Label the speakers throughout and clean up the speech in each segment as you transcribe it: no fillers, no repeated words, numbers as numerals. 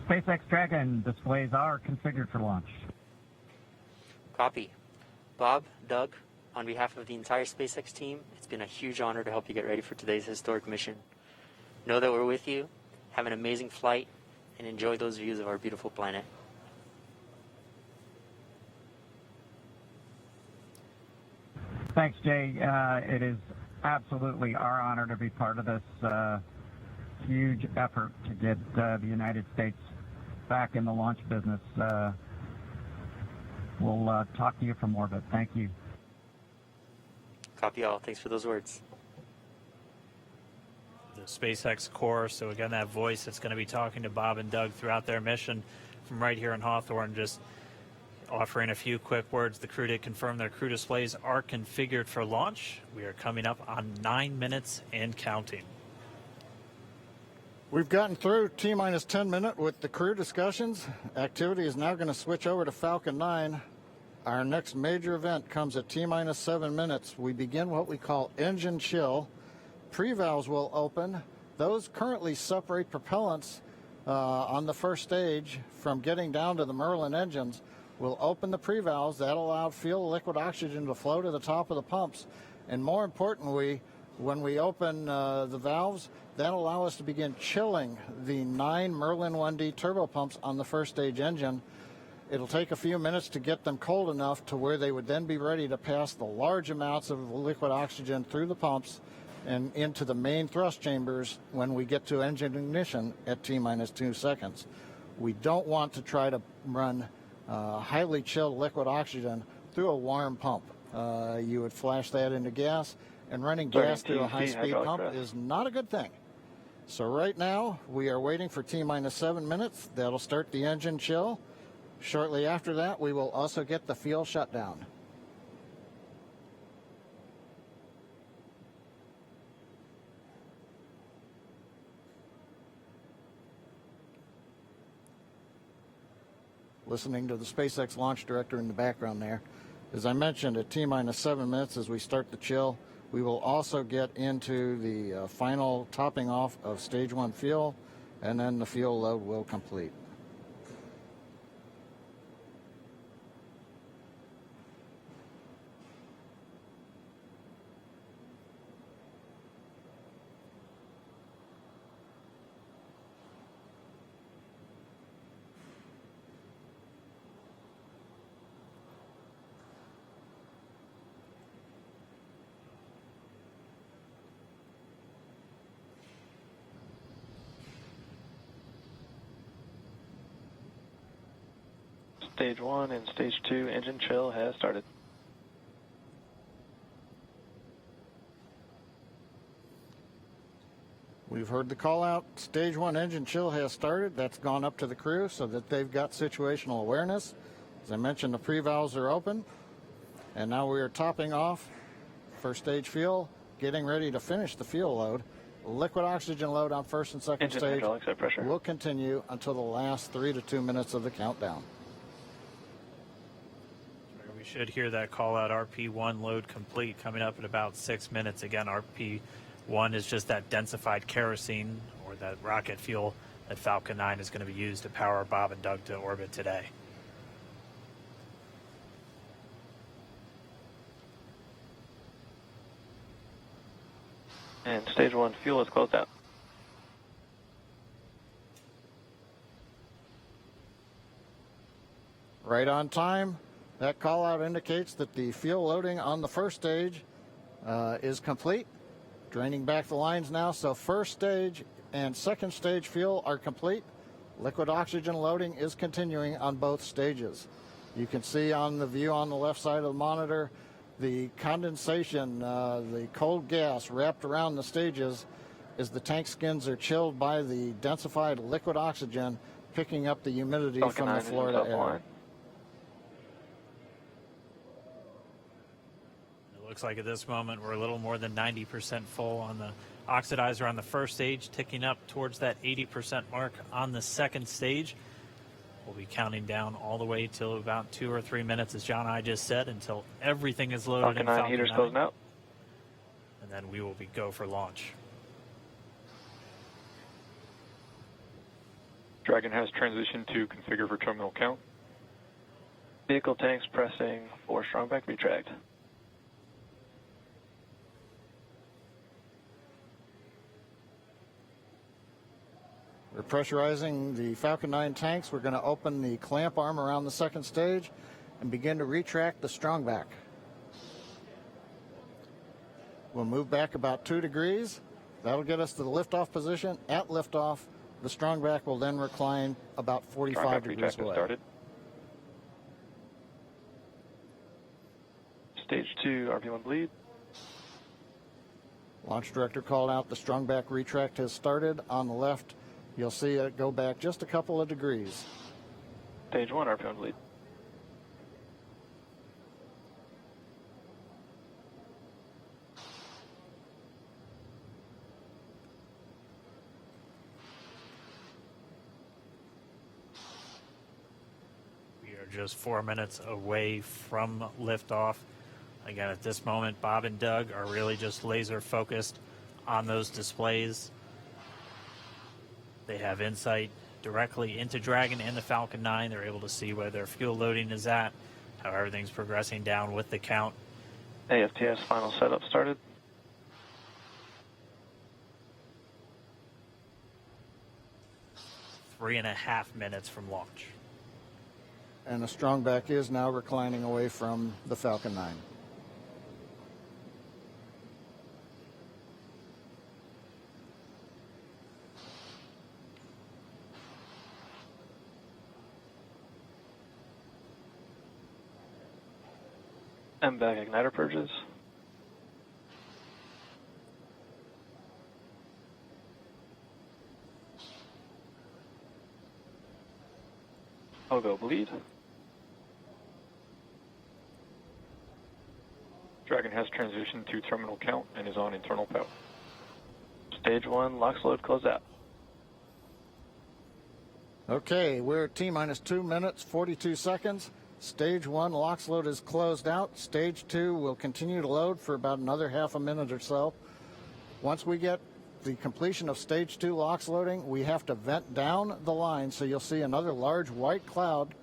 Speaker 1: SpaceX Dragon displays are configured for launch.
Speaker 2: Copy. Bob, Doug, on behalf of the entire SpaceX team, it's been a huge honor to help you get ready for today's historic mission. Know that we're with you, have an amazing flight, and enjoy those views of our beautiful planet.
Speaker 1: Thanks, Jay. It is absolutely our honor to be part of this huge effort to get the United States back in the launch business. We'll talk to you from orbit. Thank you.
Speaker 2: Copy all. Thanks for those words.
Speaker 3: The SpaceX Corps, so again, that voice that's going to be talking to Bob and Doug throughout their mission from right here in Hawthorne, just offering a few quick words. The crew did confirm their crew displays are configured for launch. We are coming up on 9 minutes and counting.
Speaker 4: We've gotten through T-minus 10 minute with the crew discussions. Activity is now going to switch over to Falcon 9. Our next major event comes at T-minus 7 minutes. We begin what we call engine chill. Pre-valves will open. Those currently separate propellants on the first stage from getting down to the Merlin engines. We'll open the pre-valves. That allowed fuel liquid oxygen to flow to the top of the pumps. And more importantly, when we open the valves, that'll allow us to begin chilling the 9 Merlin 1D turbopumps on the first stage engine. It'll take a few minutes to get them cold enough to where they would then be ready to pass the large amounts of liquid oxygen through the pumps and into the main thrust chambers when we get to engine ignition at T-minus 2 seconds. We don't want to try to run highly chilled liquid oxygen through a warm pump. You would flash that into gas, and running gas through a high-speed pump is not a good thing. So right now, we are waiting for T-minus 7 minutes. That'll start the engine chill. Shortly after that, we will also get the fuel shutdown. Listening to the SpaceX launch director in the background there. As I mentioned, at T-minus 7 minutes as we start the chill, we will also get into the final topping off of stage 1 fuel, and then the fuel load will complete.
Speaker 5: Stage 1 and Stage 2 engine chill has started.
Speaker 4: We've heard the call out. Stage 1 engine chill has started. That's gone up to the crew so that they've got situational awareness. As I mentioned, the pre-valves are open. And now we are topping off first stage fuel, getting ready to finish the fuel load. Liquid oxygen load on first and second stage will continue until the last 3 to 2 minutes of the countdown.
Speaker 3: We should hear that call out, RP1 load complete, coming up in about 6 minutes. Again, RP1 is just that densified kerosene or that rocket fuel that Falcon 9 is going to be used to power Bob and Doug to orbit today.
Speaker 5: And Stage 1 fuel is closed out.
Speaker 4: Right on time. That call out indicates that the fuel loading on the first stage is complete. Draining back the lines now, so first stage and second stage fuel are complete. Liquid oxygen loading is continuing on both stages. You can see on the view on the left side of the monitor the condensation, the cold gas wrapped around the stages as the tank skins are chilled by the densified liquid oxygen picking up the humidity from the Florida air.
Speaker 3: Looks like at this moment we're a little more than 90% full on the oxidizer on the first stage, ticking up towards that 80% mark on the second stage. We'll be counting down all the way till about 2 or 3 minutes, as John and I just said, until everything is loaded
Speaker 5: Falcon
Speaker 3: in
Speaker 5: 9
Speaker 3: Falcon
Speaker 5: heaters
Speaker 3: 9.
Speaker 5: closing out.
Speaker 3: And then we will go for launch.
Speaker 6: Dragon has transitioned to configure for terminal count.
Speaker 5: Vehicle tanks pressing for strongback retract.
Speaker 4: We're pressurizing the Falcon 9 tanks. We're going to open the clamp arm around the second stage and begin to retract the strongback. We'll move back about 2 degrees. That'll get us to the liftoff position. At liftoff, the strongback will then recline about 45 degrees away.
Speaker 5: Started. Stage 2, RP1 bleed.
Speaker 4: Launch director called out the strongback retract has started. On the left, you'll see it go back just a couple of degrees.
Speaker 5: Stage 1, RP1 bleed.
Speaker 3: We are just 4 minutes away from liftoff. Again, at this moment, Bob and Doug are really just laser focused on those displays. They have insight directly into Dragon and the Falcon 9. They're able to see where their fuel loading is at, how everything's progressing down with the count.
Speaker 5: AFTS final setup started.
Speaker 3: Three and a half minutes from launch.
Speaker 4: And the strongback is now reclining away from the Falcon 9.
Speaker 5: MVAC igniter purges. Pogo bleed.
Speaker 6: Dragon has transitioned to terminal count and is on internal power.
Speaker 5: Stage 1, LOX load close out.
Speaker 4: Okay, we're at T-minus 2 minutes, 42 seconds. Stage 1 LOX load is closed out. Stage 2 will continue to load for about another half a minute or so. Once we get the completion of Stage 2 LOX loading, we have to vent down the line, so you'll see another large white cloud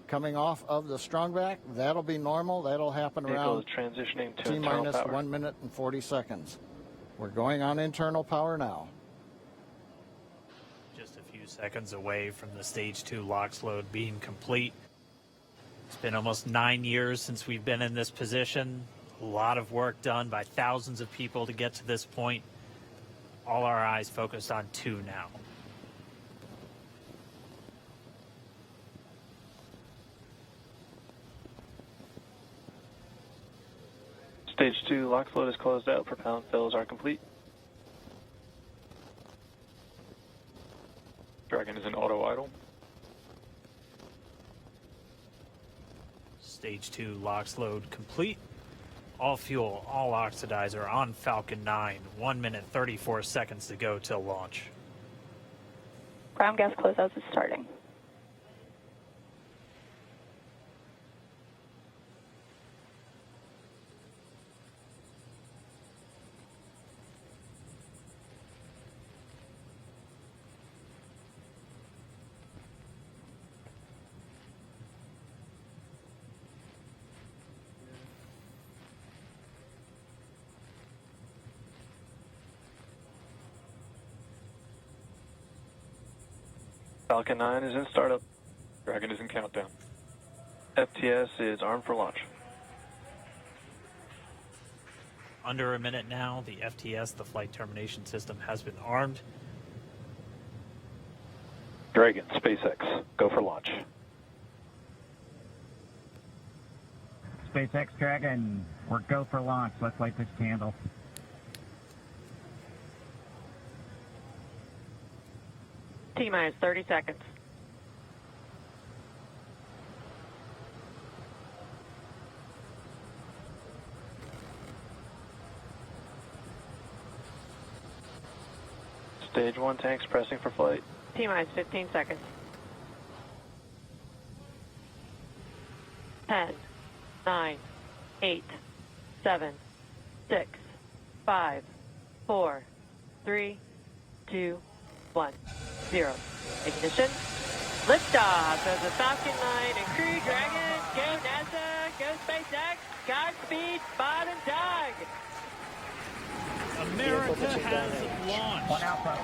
Speaker 4: coming off of the strongback. That'll be normal. That'll happen
Speaker 5: Vehicle
Speaker 4: around
Speaker 5: is transitioning to internal
Speaker 4: T-minus
Speaker 5: power.
Speaker 4: 1 minute and 40 seconds. We're going on internal power now.
Speaker 3: Just a few seconds away from the Stage 2 LOX load being complete. It's been almost 9 years since we've been in this position. A lot of work done by thousands of people to get to this point. All our eyes focused on 2 now.
Speaker 5: Stage 2 LOX load is closed out. Propellant fills are complete.
Speaker 6: Dragon is in auto idle.
Speaker 3: Stage 2 LOX load complete. All fuel, all oxidizer on Falcon 9. 1 minute, 34 seconds to go till launch.
Speaker 7: Ground gas closeouts is starting.
Speaker 5: Falcon 9 is in startup.
Speaker 6: Dragon is in countdown.
Speaker 5: FTS is armed for launch.
Speaker 3: Under a minute now, the FTS, the flight termination system, has been armed.
Speaker 5: Dragon, SpaceX, go for launch.
Speaker 1: SpaceX Dragon, we're go for launch. Let's light this candle.
Speaker 7: T-minus 30 seconds.
Speaker 5: Stage 1 tanks pressing for flight.
Speaker 7: T-minus 15 seconds. 10, 9, 8, 7, 6, 5, 4, 3, 2, 1, 0.
Speaker 8: Ignition. Liftoff of the Falcon 9 and Crew Dragon. Go NASA, go SpaceX. Godspeed, Bob and Doug.
Speaker 3: America has launched.
Speaker 1: One Alpha.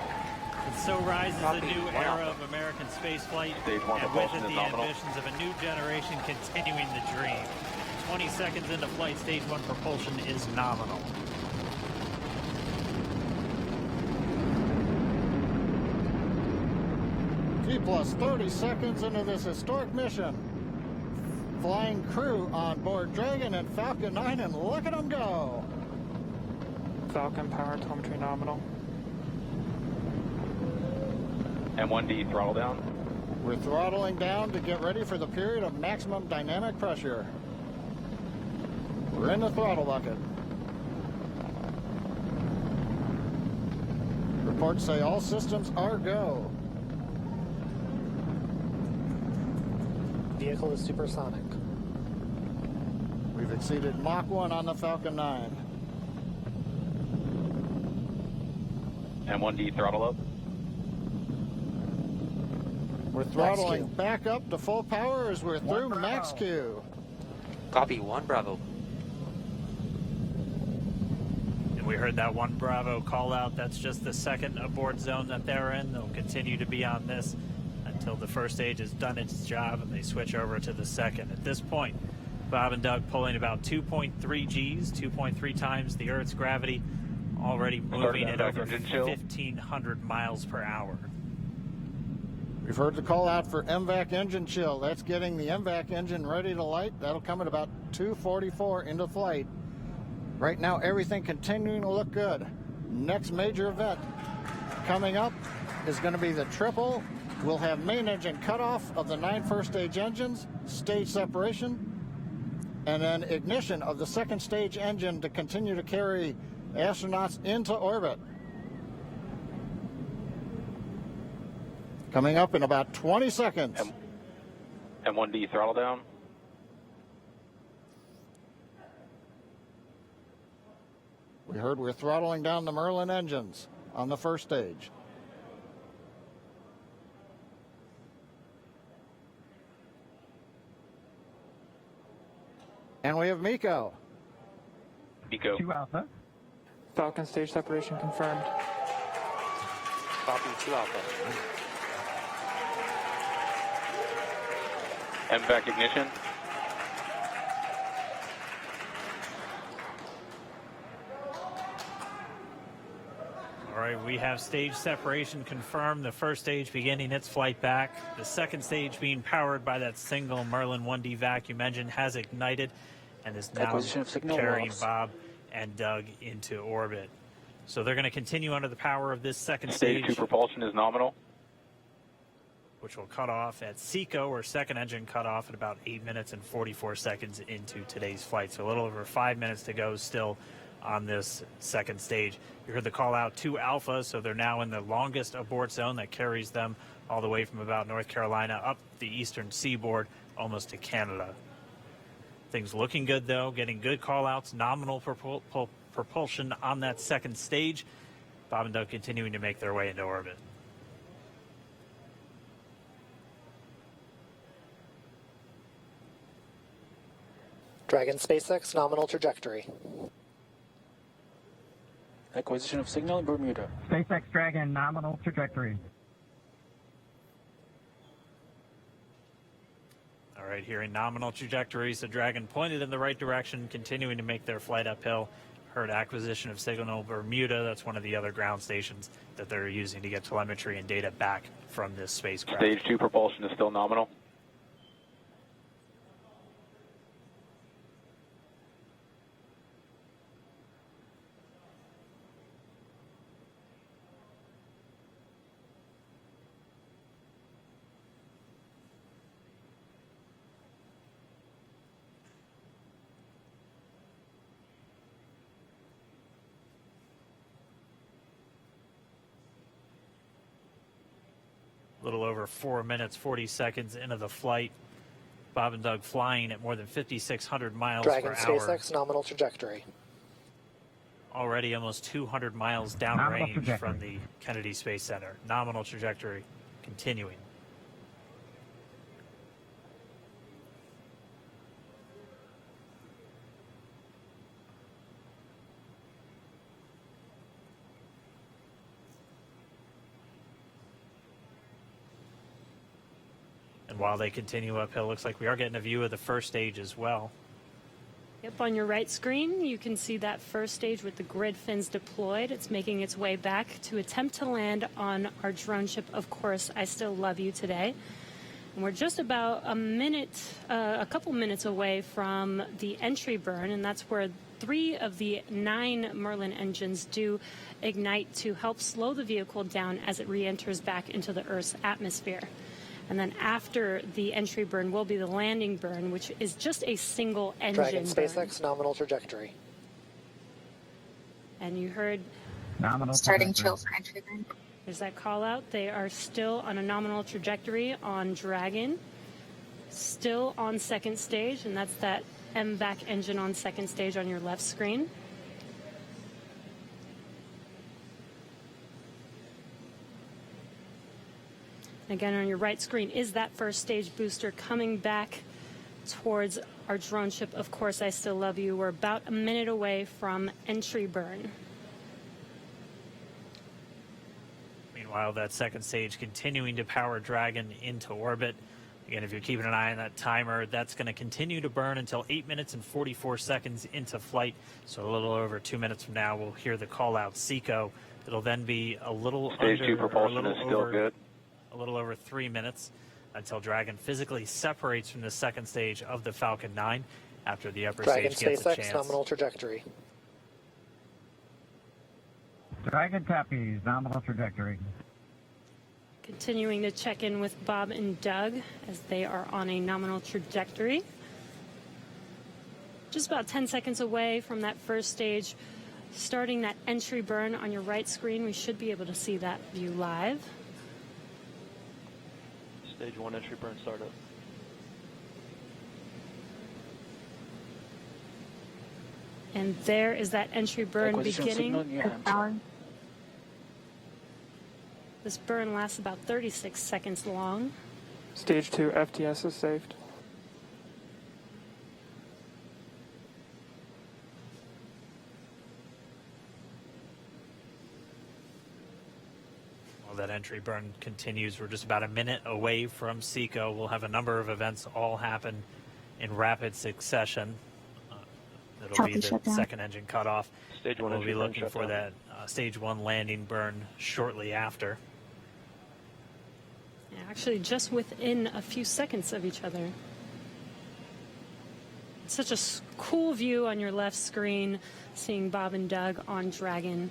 Speaker 3: And so rises a new era of American spaceflight, and with it the ambitions of a new generation continuing the dream. 20 seconds into flight, stage 1 propulsion is nominal.
Speaker 4: T+ 30 seconds into this historic mission. Flying crew on board Dragon and Falcon 9, and look at them go.
Speaker 5: Falcon power telemetry nominal.
Speaker 6: M1D throttle down.
Speaker 4: We're throttling down to get ready for the period of maximum dynamic pressure. We're in the throttle bucket. Reports say all systems are go.
Speaker 9: Vehicle is supersonic.
Speaker 4: We've exceeded Mach 1 on the Falcon 9.
Speaker 6: M1D throttle up.
Speaker 4: We're throttling back up to full power as we're through max Q.
Speaker 2: Copy, 1 Bravo.
Speaker 3: And we heard that 1 Bravo call out. That's just the second abort zone that they're in. They'll continue to be on this until the first stage has done its job and they switch over to the second. At this point, Bob and Doug pulling about 2.3 Gs, 2.3 times the Earth's gravity, already moving at over 1,500 miles per hour.
Speaker 4: We've heard the call out for MVAC engine chill. That's getting the MVAC engine ready to light. That'll come at about 2:44 into flight. Right now, everything continuing to look good. Next major event coming up is going to be the triple. We'll have main engine cutoff of the 9 first stage engines, stage separation, and then ignition of the second stage engine to continue to carry astronauts into orbit. Coming up in about 20 seconds.
Speaker 6: M1D throttle down.
Speaker 4: We heard we're throttling down the Merlin engines on the first stage. And we have MECO.
Speaker 6: MECO.
Speaker 1: 2 Alpha.
Speaker 5: Falcon stage separation confirmed.
Speaker 2: Copy, 2 Alpha.
Speaker 6: MVAC ignition.
Speaker 3: All right, we have stage separation confirmed. The first stage beginning its flight back. The second stage being powered by that single Merlin 1D vacuum engine has ignited and is now carrying Bob and Doug into orbit. So they're going to continue under the power of this second stage.
Speaker 6: Stage 2 propulsion is nominal.
Speaker 3: Which will cut off at SECO, or second engine cut off at about 8 minutes and 44 seconds into today's flight. So a little over 5 minutes to go still on this second stage. You heard the call out 2 Alpha, so they're now in the longest abort zone that carries them all the way from about North Carolina up the eastern seaboard almost to Canada. Things looking good though, getting good call outs, nominal propulsion on that second stage. Bob and Doug continuing to make their way into orbit.
Speaker 9: Dragon SpaceX nominal trajectory.
Speaker 5: Acquisition of signal in Bermuda.
Speaker 1: SpaceX Dragon nominal trajectory.
Speaker 3: All right, here in nominal trajectory, so Dragon pointed in the right direction, continuing to make their flight uphill. Heard acquisition of signal Bermuda. That's one of the other ground stations that they're using to get telemetry and data back from this spacecraft.
Speaker 6: Stage 2 propulsion is still nominal.
Speaker 3: A little over 4 minutes, 40 seconds into the flight. Bob and Doug flying at more than 5,600 miles
Speaker 9: Dragon
Speaker 3: per hour.
Speaker 9: SpaceX nominal trajectory.
Speaker 3: Already almost 200 miles downrange from the Kennedy Space Center. Nominal trajectory. continuing. And while they continue uphill, looks like we are getting a view of the first stage as well.
Speaker 10: Yep, on your right screen, you can see that first stage with the grid fins deployed. It's making its way back to attempt to land on our drone ship, Of Course, I Still Love You today. And we're just about a couple minutes away from the entry burn, and that's where 3 of the 9 Merlin engines do ignite to help slow the vehicle down as it re-enters back into the Earth's atmosphere. And then after the entry burn will be the landing burn, which is just a single engine
Speaker 9: Dragon
Speaker 10: burn.
Speaker 9: SpaceX nominal trajectory.
Speaker 10: And you heard
Speaker 1: Nominal
Speaker 11: starting
Speaker 1: trajectory.
Speaker 11: chill for entry burn.
Speaker 10: there's that call out. They are still on a nominal trajectory on Dragon, still on second stage, and that's that MVAC engine on second stage on your left screen. Again, on your right screen is that first stage booster coming back towards our drone ship, Of Course, I Still Love You. We're about a minute away from entry burn.
Speaker 3: Meanwhile, that second stage continuing to power Dragon into orbit. Again, if you're keeping an eye on that timer, that's going to continue to burn until 8 minutes and 44 seconds into flight. So a little over 2 minutes from now, we'll hear the call out SECO. It'll then be a little
Speaker 6: Stage 2 propulsion is still good.
Speaker 3: A little over 3 minutes until Dragon physically separates from the second stage of the Falcon 9 after the upper
Speaker 9: Dragon
Speaker 3: stage gets a
Speaker 9: SpaceX
Speaker 3: chance.
Speaker 9: nominal trajectory.
Speaker 1: Dragon copies, nominal trajectory.
Speaker 10: Continuing to check in with Bob and Doug as they are on a nominal trajectory. Just about 10 seconds away from that first stage, starting that entry burn on your right screen. We should be able to see that view live.
Speaker 5: Stage 1 entry burn startup.
Speaker 10: And there is that entry burn beginning. This burn lasts about 36 seconds long.
Speaker 5: Stage 2 FTS is saved.
Speaker 3: While that entry burn continues, we're just about a minute away from SECO. We'll have a number of events all happen in rapid succession. It'll be the second engine cutoff.
Speaker 5: Stage 1
Speaker 3: We'll
Speaker 5: entry
Speaker 3: be
Speaker 5: burn
Speaker 3: looking for
Speaker 5: shutdown.
Speaker 3: that stage 1 landing burn shortly after.
Speaker 10: Yeah, actually, just within a few seconds of each other. Such a cool view on your left screen, seeing Bob and Doug on Dragon.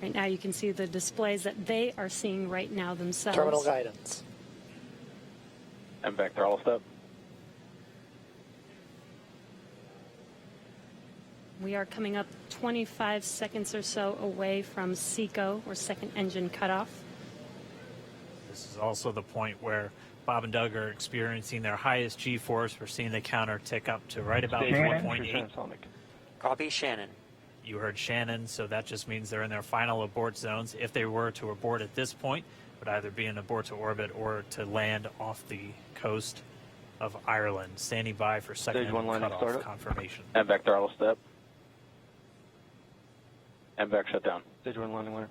Speaker 10: Right now you can see the displays that they are seeing right now themselves.
Speaker 9: Terminal guidance.
Speaker 6: MVAC throttle step.
Speaker 10: We are coming up 25 seconds or so away from SECO, or second engine cutoff.
Speaker 3: This is also the point where Bob and Doug are experiencing their highest G-force. We're seeing the counter tick up to right about
Speaker 5: Stage 1
Speaker 3: 1.8.
Speaker 5: entry transonic.
Speaker 2: Copy, Shannon.
Speaker 3: You heard Shannon, so that just means they're in their final abort zones. If they were to abort at this point, it would either be an abort to orbit or to land off the coast of Ireland. Standing by for second
Speaker 5: Stage 1 landing
Speaker 3: cutoff
Speaker 5: startup.
Speaker 3: confirmation.
Speaker 6: MVAC throttle step. MVAC shutdown.
Speaker 5: Stage 1 landing line.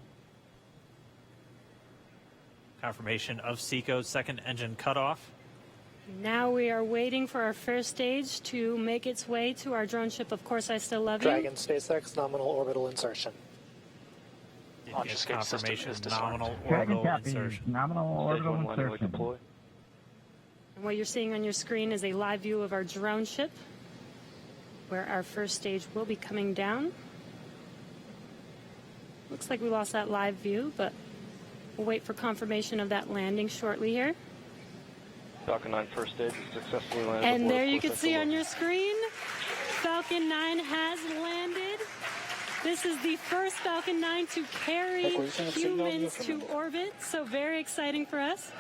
Speaker 3: Confirmation of SECO's second engine cutoff.
Speaker 10: Now we are waiting for our first stage to make its way to our drone ship, Of Course, I Still Love You.
Speaker 9: Dragon SpaceX nominal orbital insertion.
Speaker 3: Did
Speaker 6: Launch
Speaker 3: get
Speaker 6: escape system
Speaker 3: confirmation
Speaker 6: is disarmed.
Speaker 3: nominal
Speaker 1: Dragon
Speaker 3: orbital
Speaker 1: copies,
Speaker 3: insertion.
Speaker 1: nominal
Speaker 5: Stage
Speaker 1: orbital
Speaker 5: 1 landing leg
Speaker 1: insertion.
Speaker 5: deploy.
Speaker 10: And what you're seeing on your screen is a live view of our drone ship, where our first stage will be coming down. Looks like we lost that live view, but we'll wait for confirmation of that landing shortly here.
Speaker 5: Falcon 9 first stage is successfully landed.
Speaker 10: And
Speaker 5: aboard
Speaker 10: there
Speaker 5: Of
Speaker 10: you
Speaker 5: Course,
Speaker 10: can
Speaker 5: I
Speaker 10: see
Speaker 5: Still
Speaker 10: on
Speaker 5: Love
Speaker 10: your screen, Falcon 9 has landed. This is the first Falcon 9 to carry humans to orbit, so very exciting for us.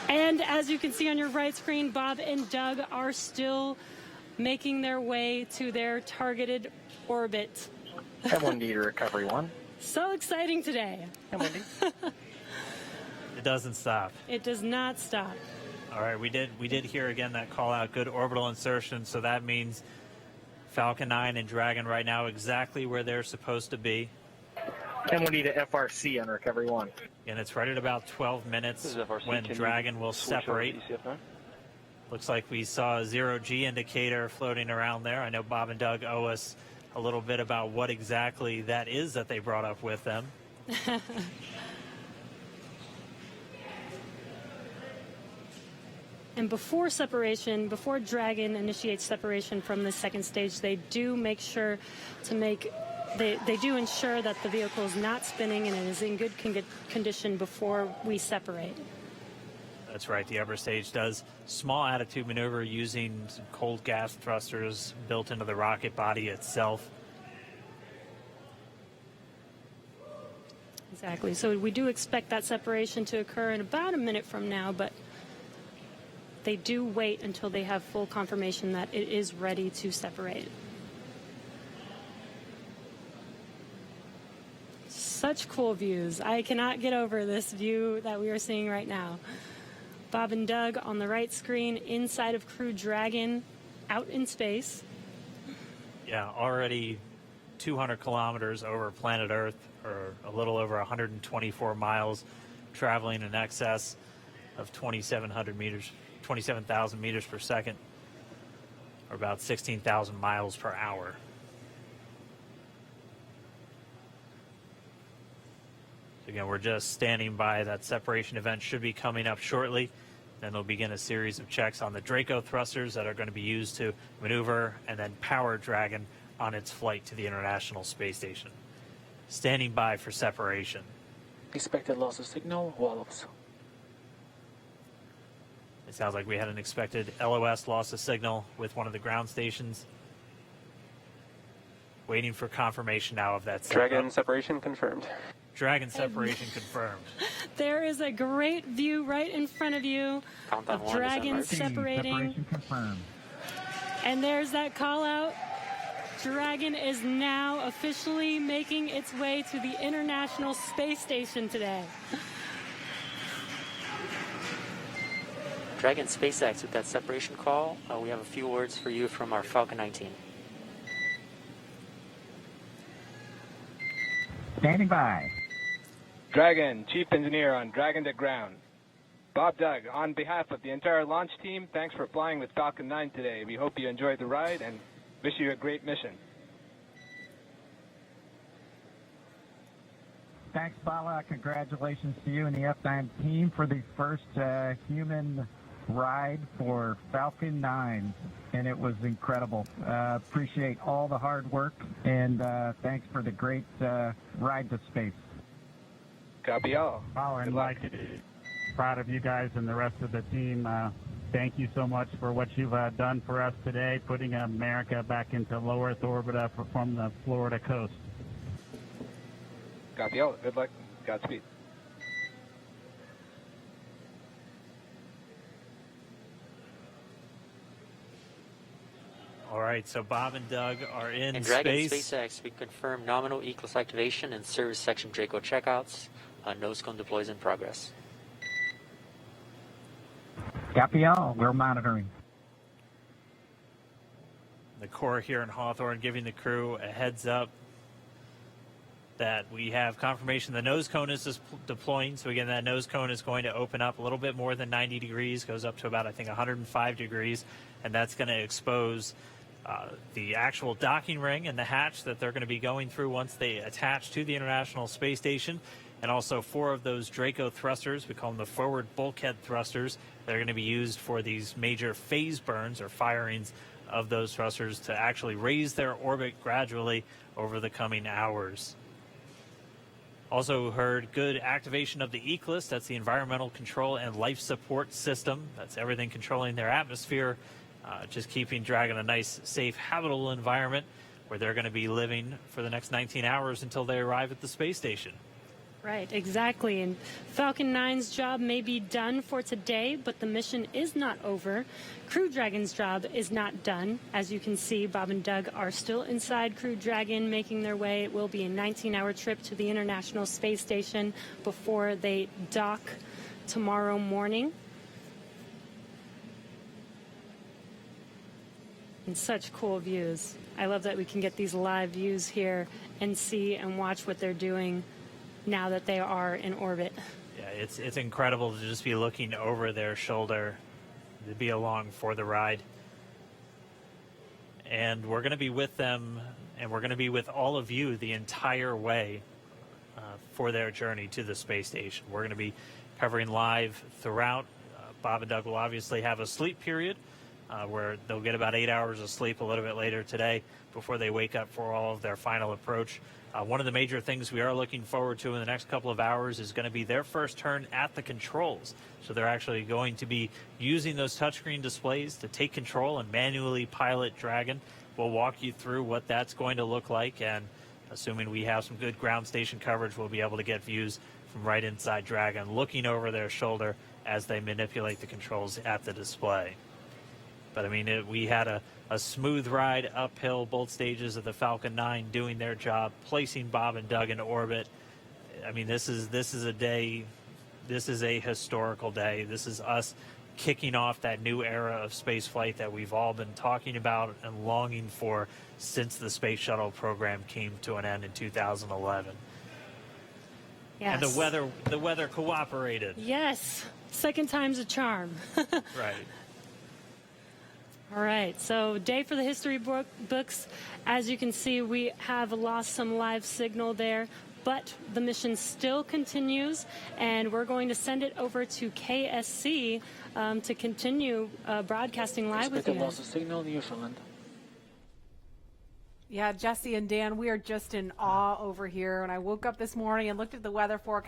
Speaker 10: And as you can see on your right screen, Bob and Doug are still making their way to their targeted orbit.
Speaker 9: M1D to recovery 1.
Speaker 10: So exciting today.
Speaker 9: M1D.
Speaker 3: doesn't stop.
Speaker 10: It does not stop.
Speaker 3: All right, we did hear again that call out, good orbital insertion, so that means Falcon 9 and Dragon right now exactly where they're supposed to be.
Speaker 11: And we need a FRC on recovery 1.
Speaker 3: And it's right at about 12 minutes when Dragon will separate. Looks like we saw a 0G indicator floating around there. I know Bob and Doug owe us a little bit about what exactly that is that they brought up with them.
Speaker 10: And before separation, before Dragon initiates separation from the second stage, they do make sure to make, they do ensure that the vehicle is not spinning and it is in good condition before we separate.
Speaker 3: That's right. The upper stage does small attitude maneuver using some cold gas thrusters built into the rocket body itself.
Speaker 10: Exactly. So we do expect that separation to occur in about a minute from now, but they do wait until they have full confirmation that it is ready to separate. Such cool views. I cannot get over this view that we are seeing right now. Bob and Doug on the right screen inside of Crew Dragon out in space.
Speaker 3: Yeah, already 200 kilometers over planet Earth, or a little over 124 miles, traveling in excess of 2,700 meters. 27,000 meters per second, or about 16,000 miles per hour. Again, we're just standing by. That separation event should be coming up shortly. Then they'll begin a series of checks on the Draco thrusters that are going to be used to maneuver and then power Dragon on its flight to the International Space Station. Standing by for separation.
Speaker 5: Expected loss of signal, wallops.
Speaker 3: It sounds like we had an expected LOS loss of signal with one of the ground stations. Waiting for confirmation now of that.
Speaker 5: Dragon separation confirmed.
Speaker 3: Dragon separation confirmed.
Speaker 10: There is a great view right in front of you of Dragon separating.
Speaker 1: Separation confirmed.
Speaker 10: And there's that call out. Dragon is now officially making its way to the International Space Station today.
Speaker 2: Dragon SpaceX with that separation call. We have a few words for you from our Falcon 9 team.
Speaker 1: Standing by.
Speaker 12: Dragon, Chief Engineer on Dragon to Ground. Bob Doug, on behalf of the entire launch team, thanks for flying with Falcon 9 today. We hope you enjoyed the ride and wish you a great mission.
Speaker 1: Thanks, Bala. Congratulations to you and the F9 team for the first human ride for Falcon 9, and it was incredible. Appreciate all the hard work, and thanks for the great ride to space.
Speaker 12: Copy all.
Speaker 13: Oh, and Mike, proud of you guys and the rest of the team. Thank you so much for what you've done for us today, putting America back into low Earth orbit from the Florida coast.
Speaker 12: Copy all. Good luck. Godspeed.
Speaker 3: All right, so Bob and Doug are in
Speaker 2: And Dragon
Speaker 3: space.
Speaker 2: SpaceX, we confirm nominal ECLS activation and service section Draco checkouts. Nose cone deploys in progress.
Speaker 1: Copy all. We're monitoring.
Speaker 3: The Corps here in Hawthorne giving the crew a heads up that we have confirmation the nose cone is deploying. So again, that nose cone is going to open up a little bit more than 90 degrees, goes up to about, I think, 105 degrees, and that's going to expose the actual docking ring and the hatch that they're going to be going through once they attach to the International Space Station. And also 4 of those Draco thrusters, we call them the forward bulkhead thrusters, they're going to be used for these major phase burns or firings of those thrusters to actually raise their orbit gradually over the coming hours. Also heard good activation of the ECLS, that's the Environmental Control and Life Support System. That's everything controlling their atmosphere, just keeping Dragon a nice, safe, habitable environment where they're going to be living for the next 19 hours until they arrive at the space station.
Speaker 10: Right, exactly. And Falcon 9's job may be done for today, but the mission is not over. Crew Dragon's job is not done. As you can see, Bob and Doug are still inside Crew Dragon, making their way. It will be a 19-hour trip to the International Space Station before they dock tomorrow morning. And such cool views. I love that we can get these live views here and see and watch what they're doing now that they are in orbit.
Speaker 3: Yeah, it's incredible to just be looking over their shoulder, to be along for the ride. And we're going to be with them, and we're going to be with all of you the entire way for their journey to the space station. We're going to be covering live throughout. Bob and Doug will obviously have a sleep period where they'll get about 8 hours of sleep a little bit later today before they wake up for all of their final approach. One of the major things we are looking forward to in the next couple of hours is going to be their first turn at the controls. So they're actually going to be using those touchscreen displays to take control and manually pilot Dragon. We'll walk you through what that's going to look like, and assuming we have some good ground station coverage, we'll be able to get views from right inside Dragon, looking over their shoulder as they manipulate the controls at the display. But I mean, we had a smooth ride uphill, both stages of the Falcon 9 doing their job, placing Bob and Doug in orbit. I mean, this is a day, this is a historical day. This is us kicking off that new era of space flight that we've all been talking about and longing for since the space shuttle program came to an end in 2011.
Speaker 10: Yes.
Speaker 3: And the weather cooperated.
Speaker 10: Yes, second time's a charm.
Speaker 3: Right.
Speaker 10: All right, so day for the history books. As you can see, we have lost some live signal there, but the mission still continues, and we're going to send it over to KSC to continue broadcasting live with you.
Speaker 9: Lost signal, Newfoundland.
Speaker 14: Yeah, Jesse and Dan, we are just in awe over here. When I woke up this morning and looked at the weather forecast,